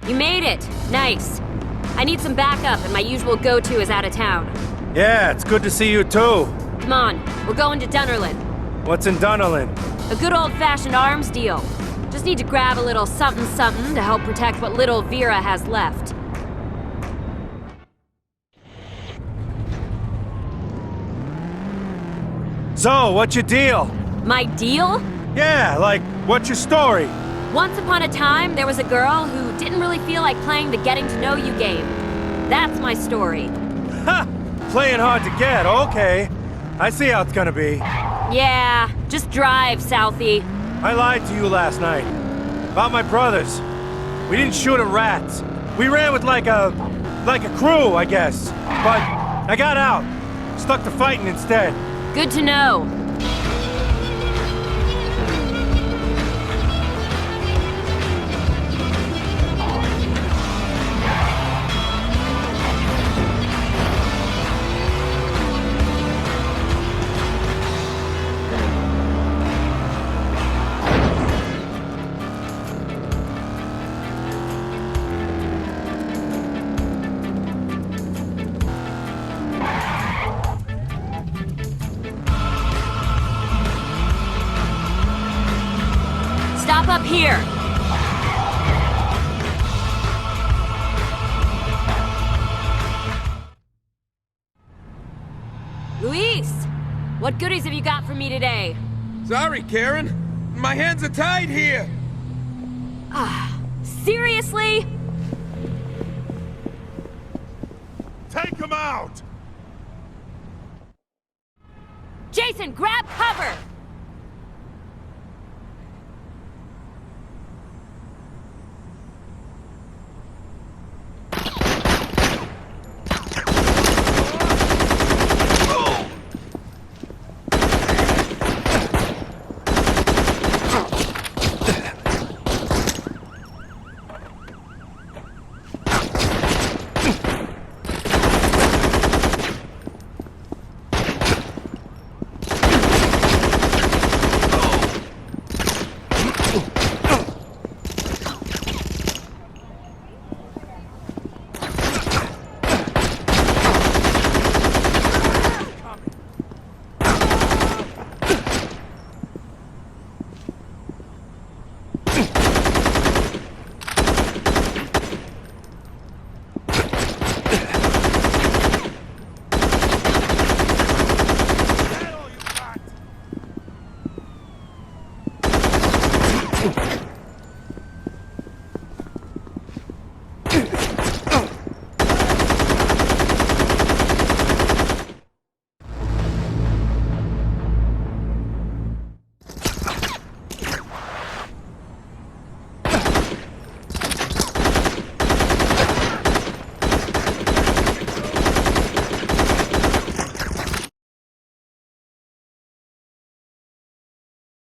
You made it. Nice. I need some backup, and my usual go-to is out of town. Yeah, it's good to see you too. Come on, we're going to Dunnerlin. What's in Dunnerlin? A good old-fashioned arms deal. Just need to grab a little something-something to help protect what little Vera has left. So, what's your deal? My deal? Yeah, like, what's your story? Once upon a time, there was a girl who didn't really feel like playing the getting-to-know-you game. That's my story. Ha! Playing hard to get, okay. I see how it's gonna be. Yeah, just drive, Southie. I lied to you last night. About my brothers. We didn't shoot at rats. We ran with like a crew, I guess. But I got out. Stuck to fighting instead. Good to know. Stop up here! Luis! What goodies have you got for me today? Sorry, Karen. My hands are tied here. Seriously? Take him out! Jason, grab cover!